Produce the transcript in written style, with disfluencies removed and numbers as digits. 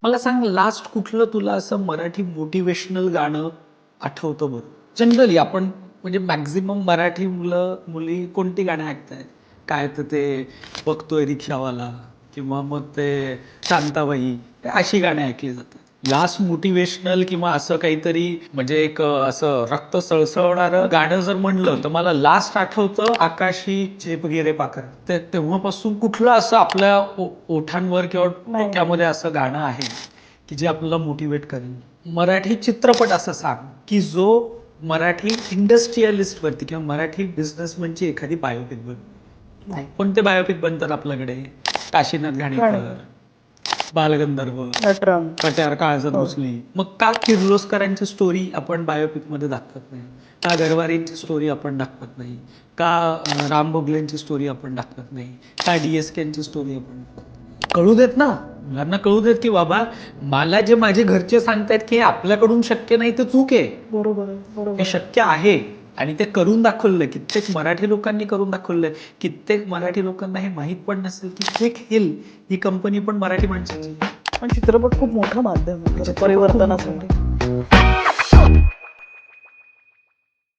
मला सांग लास्ट कुठलं तुला असं मराठी मोटिवेशनल गाणं आठवतं बरं? जनरली आपण म्हणजे मॅक्झिमम मराठी मुलं मुली कोणती गाणी ऐकतायत? काय तर ते बघतोय रिक्षावाला किंवा मग ते शांताबाई अशी गाणी ऐकली जातात. लास्ट मोटिवेशनल किंवा असं काहीतरी म्हणजे एक असं रक्त सळसळणारं गाणं जर म्हणलं तर मला लास्ट आठवतं आकाशी झेप गे पाखर. तेव्हापासून कुठलं असं आपल्या ओठांवर किंवा नाही. डोक्यामध्ये असं गाणं आहे की जे आपल्याला मोटिवेट करेल. मराठी चित्रपट असं सांग की जो मराठी इंडस्ट्रियलिस्ट वरती किंवा मराठी बिझनेसमॅनची एखादी बायोपिक बन. नाही. कोणते बायोपिक बनतात आपल्याकडे? काशीनाथ घाणेकर, बालगंधर्व, नटरंग. कट्यार काळजात हो. घुसली. मग का किर्लोस्करांची स्टोरी आपण बायोपिक मध्ये दाखवत नाही? का गरवारेंची स्टोरी आपण दाखवत नाही? का राम भोगलेंची स्टोरी आपण दाखवत नाही? का DSKची स्टोरी आपण कळू देत ना, मुलांना कळू देत की बाबा मला जे माझे घरचे सांगतायत की हे आपल्याकडून शक्य नाही तर चूक आहे. बरोबर आहे, बरोबर हे आहे. शक्य आहे आणि ते करून दाखवलं. कित्येक मराठी लोकांनी करून दाखवलंय. कित्येक मराठी लोकांना हे माहीत पण नसेल की फेक हिल ही कंपनी पण मराठी माणसाची. पण चित्रपट खूप मोठं माध्यम आहे चित्रपट खूप परिवर्तनासाठी.